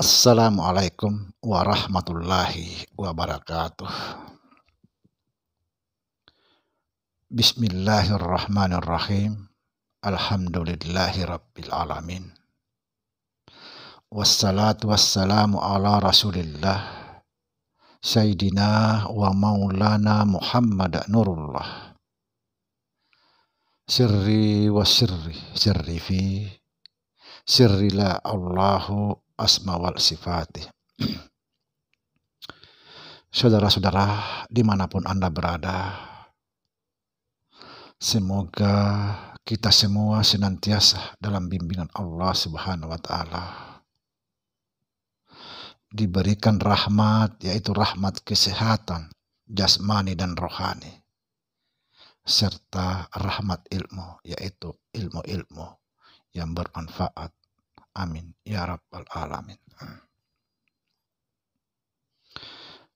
Assalamualaikum warahmatullahi wabarakatuh. Bismillahirrahmanirrahim. Alhamdulillahi rabbil alamin. Wassalatu wassalamu ala rasulillah Sayyidina wa maulana Muhammad Nurullah. Sirri wa sirri fi sirri la Allahu asma wal sifati. Saudara-saudara dimanapun Anda berada, semoga kita semua senantiasa dalam bimbingan Allah Subhanahu wa Ta'ala, diberikan rahmat, yaitu rahmat kesehatan jasmani dan rohani, serta rahmat ilmu, yaitu ilmu-ilmu yang bermanfaat. Amin ya rabbal alamin.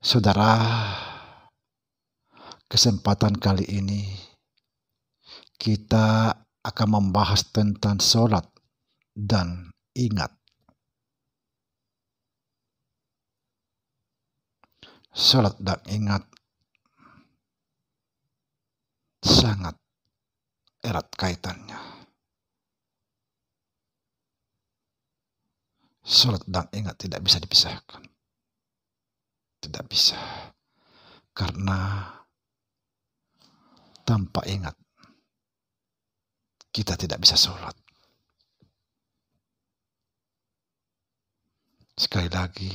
Saudara, kesempatan kali ini kita akan membahas tentang sholat dan ingat. Sholat dan ingat sangat erat kaitannya. Sholat dan ingat tidak bisa dipisahkan. Tidak bisa. Karena tanpa ingat kita tidak bisa sholat. Sekali lagi,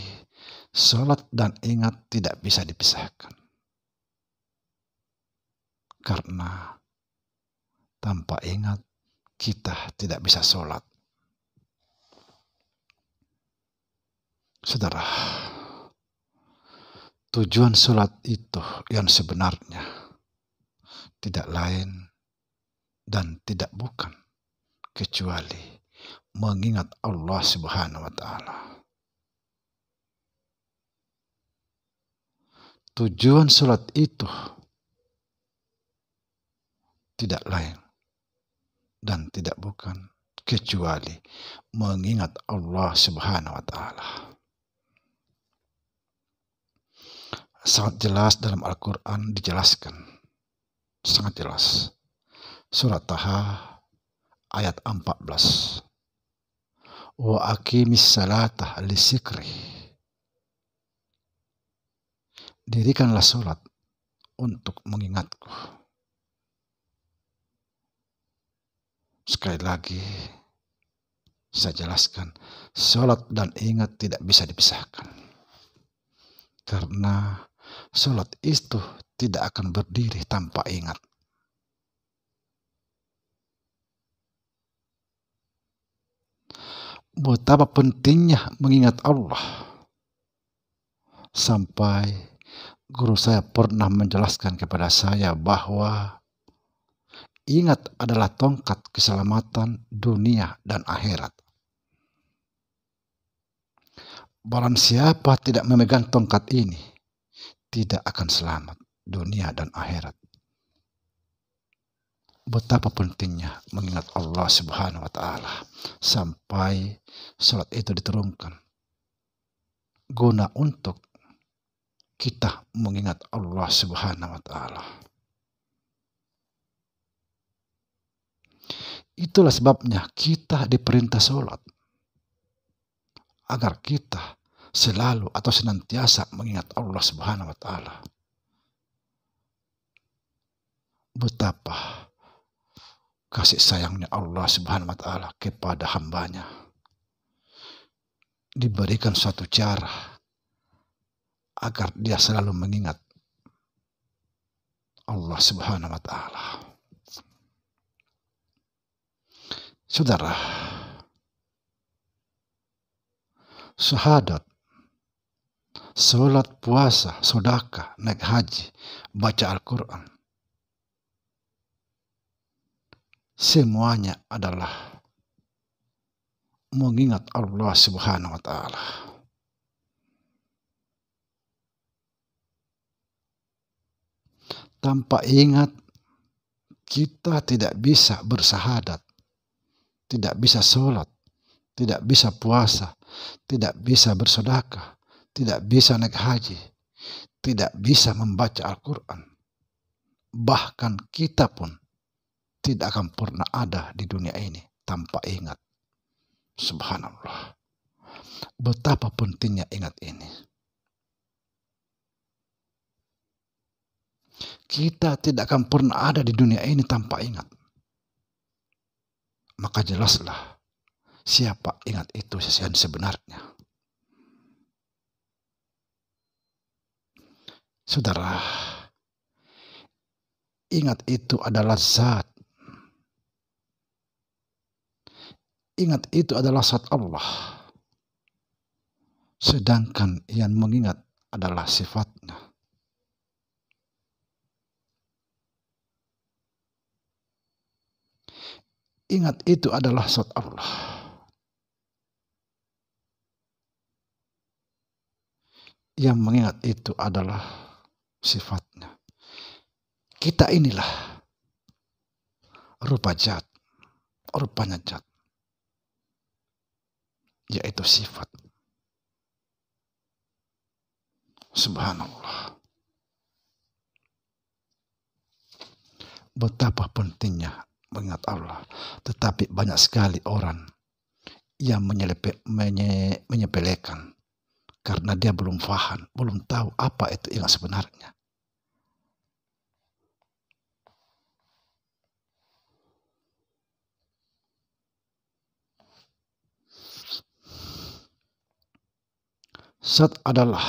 sholat dan ingat tidak bisa dipisahkan. Karena tanpa ingat kita tidak bisa sholat. Saudara, tujuan sholat itu yang sebenarnya tidak lain dan tidak bukan kecuali mengingat Allah Subhanahu wa Ta'ala. Tujuan sholat itu tidak lain dan tidak bukan kecuali mengingat Allah Subhanahu wa Ta'ala. Sangat jelas dalam Al-Quran dijelaskan. Sangat jelas. Surat Taha ayat 14. Wa aqimis salata lisikri. Dirikanlah sholat untuk mengingatku. Sekali lagi saya jelaskan, sholat dan ingat tidak bisa dipisahkan. Karena sholat itu tidak akan berdiri tanpa ingat. Betapa pentingnya mengingat Allah. Sampai guru saya pernah menjelaskan kepada saya bahwa ingat adalah tongkat keselamatan dunia dan akhirat. Barang siapa tidak memegang tongkat ini, tidak akan selamat dunia dan akhirat. Betapa pentingnya mengingat Allah Subhanahu wa Ta'ala sampai sholat itu diturunkan guna untuk kita mengingat Allah Subhanahu wa Ta'ala. Itulah sebabnya kita diperintah sholat, agar kita selalu atau senantiasa mengingat Allah Subhanahu wa Ta'ala. Betapa kasih sayangnya Allah Subhanahu wa Ta'ala kepada hambanya. Diberikan suatu cara agar dia selalu mengingat Allah Subhanahu wa Ta'ala. Saudara, syahadat, sholat, puasa, sedekah, naik haji, baca Al-Quran, semuanya adalah mengingat Allah Subhanahu wa Ta'ala. Tanpa ingat kita tidak bisa bersyahadat, tidak bisa sholat, tidak bisa puasa, tidak bisa bersedekah, tidak bisa naik haji, tidak bisa membaca Al-Quran. Bahkan kita pun tidak akan pernah ada di dunia ini tanpa ingat. Subhanallah. Betapa pentingnya ingat ini. Kita tidak akan pernah ada di dunia ini tanpa ingat. Maka jelaslah siapa ingat itu yang sebenarnya. Saudara, ingat itu adalah zat. Ingat itu adalah zat Allah. Sedangkan yang mengingat adalah sifatnya. Ingat itu adalah zat Allah. Yang mengingat itu adalah sifatnya. Kita inilah rupa zat, rupanya zat, yaitu sifat. Subhanallah. Betapa pentingnya mengingat Allah. Tetapi banyak sekali orang yang menyepelekan karena dia belum paham, belum tahu apa itu ingat sebenarnya. Zat adalah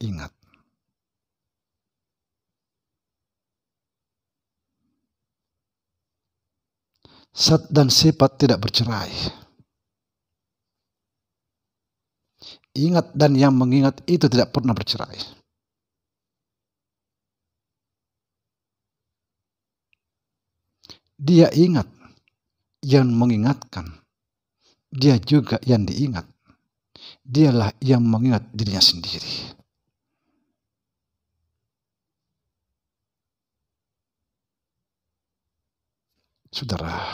ingat. Zat dan sifat tidak bercerai. Ingat dan yang mengingat itu tidak pernah bercerai. Dia ingat yang mengingatkan. Dia juga yang diingat. Dialah yang mengingat dirinya sendiri. Saudara,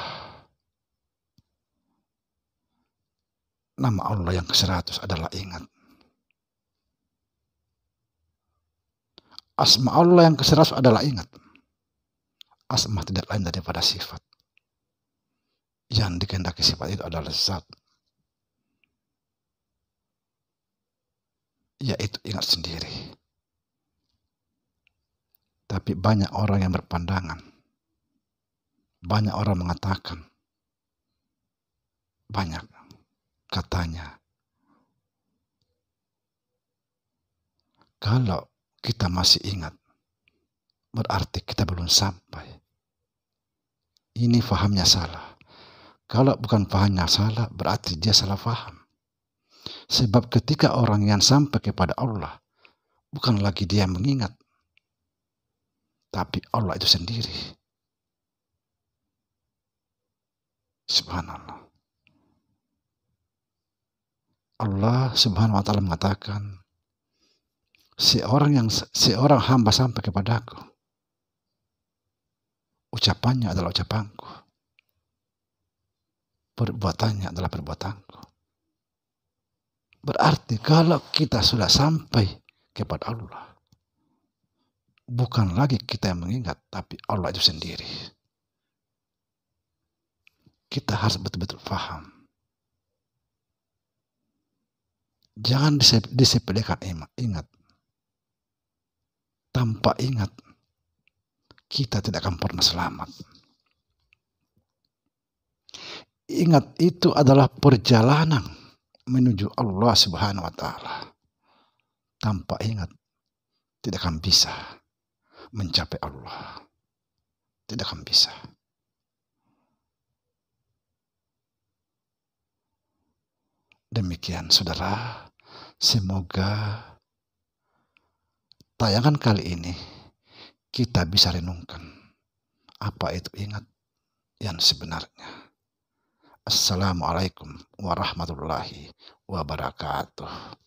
nama Allah yang ke-100 adalah ingat. Asma Allah yang ke-100 adalah ingat. Asma tidak lain daripada sifat. Yang dikehendaki sifat itu adalah zat. Yaitu ingat sendiri. Tapi banyak orang yang berpandangan. Banyak orang mengatakan. Banyak katanya. Kalau kita masih ingat, berarti kita belum sampai. Ini fahamnya salah. Kalau bukan fahamnya salah, berarti dia salah faham. Sebab ketika orang yang sampai kepada Allah, bukan lagi dia mengingat, tapi Allah itu sendiri. Subhanallah. Allah subhanahu wa ta'ala mengatakan, seorang hamba sampai kepadaku, ucapannya adalah ucapanku, perbuatannya adalah perbuatanku. Berarti kalau kita sudah sampai kepada Allah, bukan lagi kita yang mengingat, tapi Allah itu sendiri. Kita harus betul-betul paham. Jangan disepelekan ingat. Tanpa ingat, kita tidak akan pernah selamat. Ingat itu adalah perjalanan menuju Allah subhanahu wa ta'ala. Tanpa ingat, tidak akan bisa mencapai Allah. Tidak akan bisa. Demikian saudara, semoga tayangan kali ini kita bisa renungkan apa itu ingat yang sebenarnya. Assalamualaikum warahmatullahi wabarakatuh.